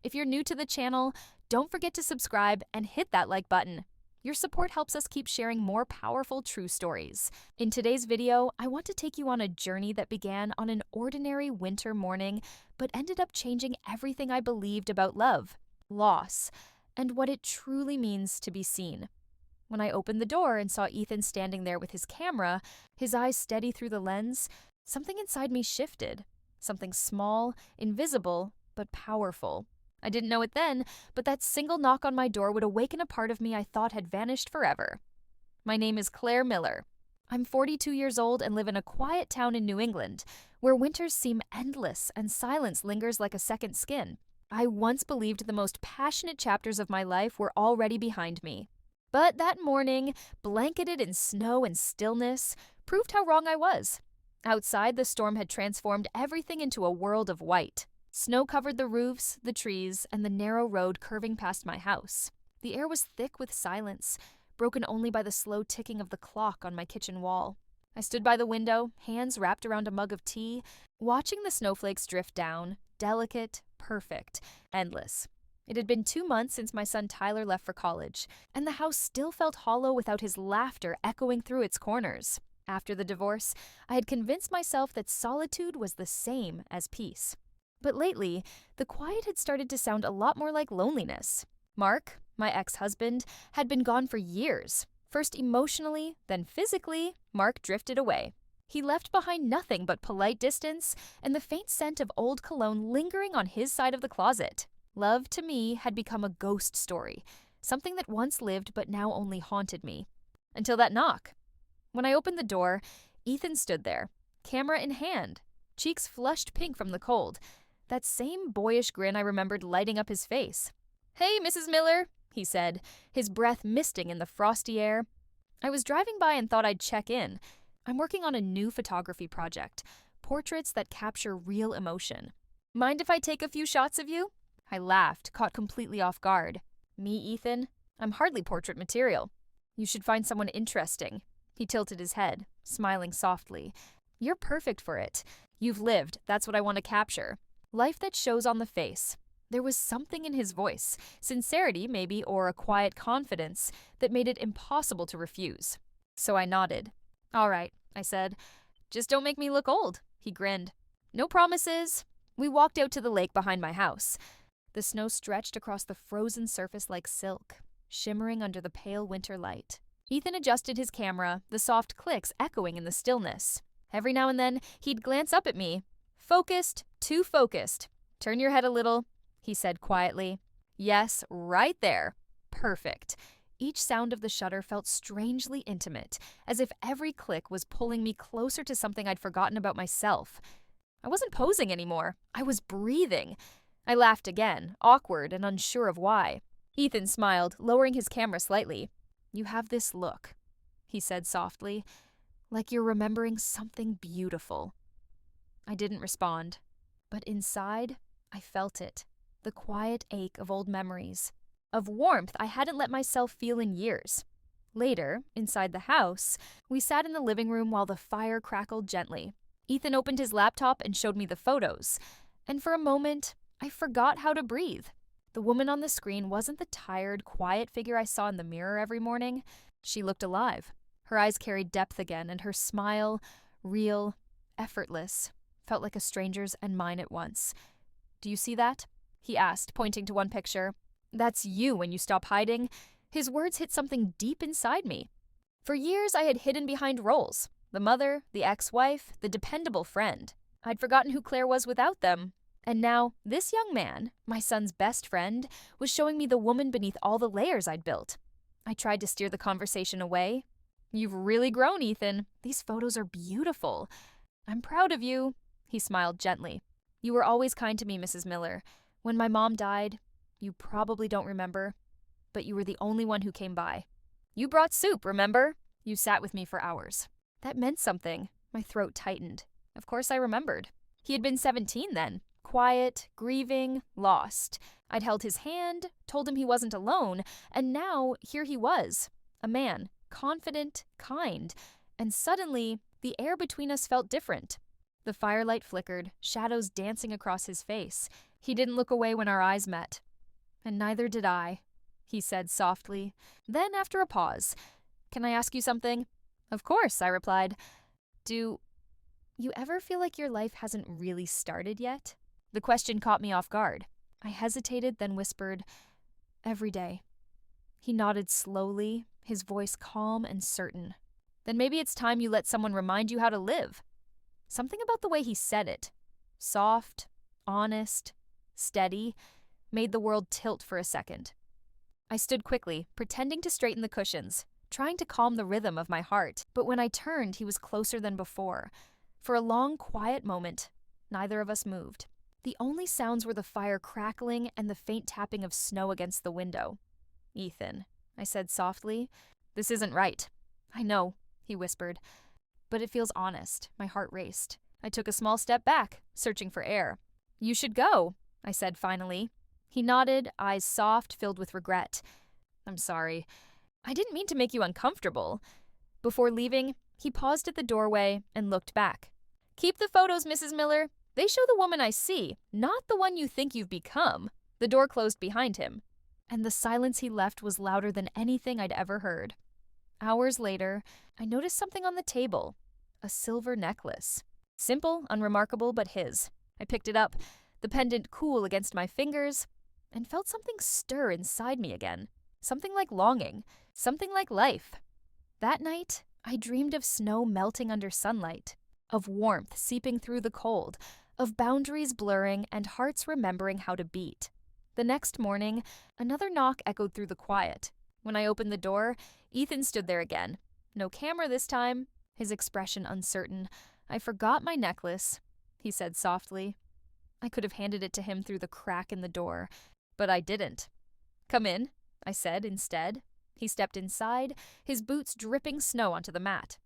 If you're new to the channel, don't forget to subscribe and hit that like button. Your support helps us keep sharing more powerful true stories. In today's video, I want to take you on a journey that began on an ordinary winter morning, but ended up changing everything I believed about love, loss, and what it truly means to be seen. When I opened the door and saw Ethan standing there with his camera, his eyes steady through the lens, something inside me shifted. Something small, invisible, but powerful. I didn't know it then, but that single knock on my door would awaken a part of me I thought had vanished forever. My name is Claire Miller. I'm 42 years old and live in a quiet town in New England, where winters seem endless and silence lingers like a second skin. I once believed the most passionate chapters of my life were already behind me. But that morning, blanketed in snow and stillness, proved how wrong I was. Outside, the storm had transformed everything into a world of white. Snow covered the roofs, the trees, and the narrow road curving past my house. The air was thick with silence, broken only by the slow ticking of the clock on my kitchen wall. I stood by the window, hands wrapped around a mug of tea, watching the snowflakes drift down, delicate, perfect, endless. It had been 2 months since my son Tyler left for college, and the house still felt hollow without his laughter echoing through its corners. After the divorce, I had convinced myself that solitude was the same as peace. But lately, the quiet had started to sound a lot more like loneliness. Mark, my ex-husband, had been gone for years. First emotionally, then physically, Mark drifted away. He left behind nothing but polite distance and the faint scent of old cologne lingering on his side of the closet. Love, to me, had become a ghost story, something that once lived but now only haunted me. Until that knock. When I opened the door, Ethan stood there, camera in hand, cheeks flushed pink from the cold, that same boyish grin I remembered lighting up his face. "Hey, Mrs. Miller," he said, his breath misting in the frosty air. I was driving by and thought I'd check in. I'm working on a new photography project, portraits that capture real emotion. "Mind if I take a few shots of you?" I laughed, caught completely off guard. "Me, Ethan? I'm hardly portrait material. You should find someone interesting." He tilted his head, smiling softly. "You're perfect for it. You've lived, that's what I want to capture. Life that shows on the face." There was something in his voice, sincerity maybe, or a quiet confidence, that made it impossible to refuse. So I nodded. "All right," I said. "Just don't make me look old." He grinned. "No promises." We walked out to the lake behind my house. The snow stretched across the frozen surface like silk, shimmering under the pale winter light. Ethan adjusted his camera, the soft clicks echoing in the stillness. Every now and then, he'd glance up at me. "Focused, too focused. Turn your head a little," he said quietly. "Yes, right there. Perfect." Each sound of the shutter felt strangely intimate, as if every click was pulling me closer to something I'd forgotten about myself. I wasn't posing anymore. I was breathing. I laughed again, awkward and unsure of why. Ethan smiled, lowering his camera slightly. "You have this look," he said softly, "like you're remembering something beautiful." I didn't respond, but inside, I felt it. The quiet ache of old memories, of warmth I hadn't let myself feel in years. Later, inside the house, we sat in the living room while the fire crackled gently. Ethan opened his laptop and showed me the photos, and for a moment, I forgot how to breathe. The woman on the screen wasn't the tired, quiet figure I saw in the mirror every morning. She looked alive. Her eyes carried depth again, and her smile, real, effortless, felt like a stranger's and mine at once. "Do you see that?" he asked, pointing to one picture. "That's you when you stop hiding." His words hit something deep inside me. For years, I had hidden behind roles. The mother, the ex-wife, the dependable friend. I'd forgotten who Claire was without them. And now, this young man, my son's best friend, was showing me the woman beneath all the layers I'd built. I tried to steer the conversation away. "You've really grown, Ethan. These photos are beautiful." "I'm proud of you," he smiled gently. "You were always kind to me, Mrs. Miller. When my mom died, you probably don't remember, but you were the only one who came by. You brought soup, remember? You sat with me for hours." That meant something. My throat tightened. Of course I remembered. He had been 17 then. Quiet, grieving, lost. I'd held his hand, told him he wasn't alone, and now here he was. A man, confident, kind, and suddenly the air between us felt different. The firelight flickered, shadows dancing across his face. He didn't look away when our eyes met. And neither did I, he said softly. Then, after a pause, "Can I ask you something?" "Of course," I replied. "Do you ever feel like your life hasn't really started yet?" The question caught me off guard. I hesitated, then whispered, "Every day." He nodded slowly, his voice calm and certain. "Then maybe it's time you let someone remind you how to live." Something about the way he said it, soft, honest, steady, made the world tilt for a second. I stood quickly, pretending to straighten the cushions, trying to calm the rhythm of my heart. But when I turned, he was closer than before. For a long, quiet moment, neither of us moved. The only sounds were the fire crackling and the faint tapping of snow against the window. "Ethan," I said softly, "this isn't right." "I know," he whispered, "but it feels honest." My heart raced. I took a small step back, searching for air. "You should go," I said finally. He nodded, eyes soft, filled with regret. "I'm sorry. I didn't mean to make you uncomfortable." Before leaving, he paused at the doorway and looked back. "Keep the photos, Mrs. Miller. They show the woman I see, not the one you think you've become." The door closed behind him, and the silence he left was louder than anything I'd ever heard. Hours later, I noticed something on the table, a silver necklace. Simple, unremarkable, but his. I picked it up, the pendant cool against my fingers, and felt something stir inside me again. Something like longing, something like life. That night, I dreamed of snow melting under sunlight, of warmth seeping through the cold, of boundaries blurring and hearts remembering how to beat. The next morning, another knock echoed through the quiet. When I opened the door, Ethan stood there again. No camera this time, his expression uncertain. "I forgot my necklace," he said softly. I could have handed it to him through the crack in the door, but I didn't. "Come in," I said instead. He stepped inside, his boots dripping snow onto the mat.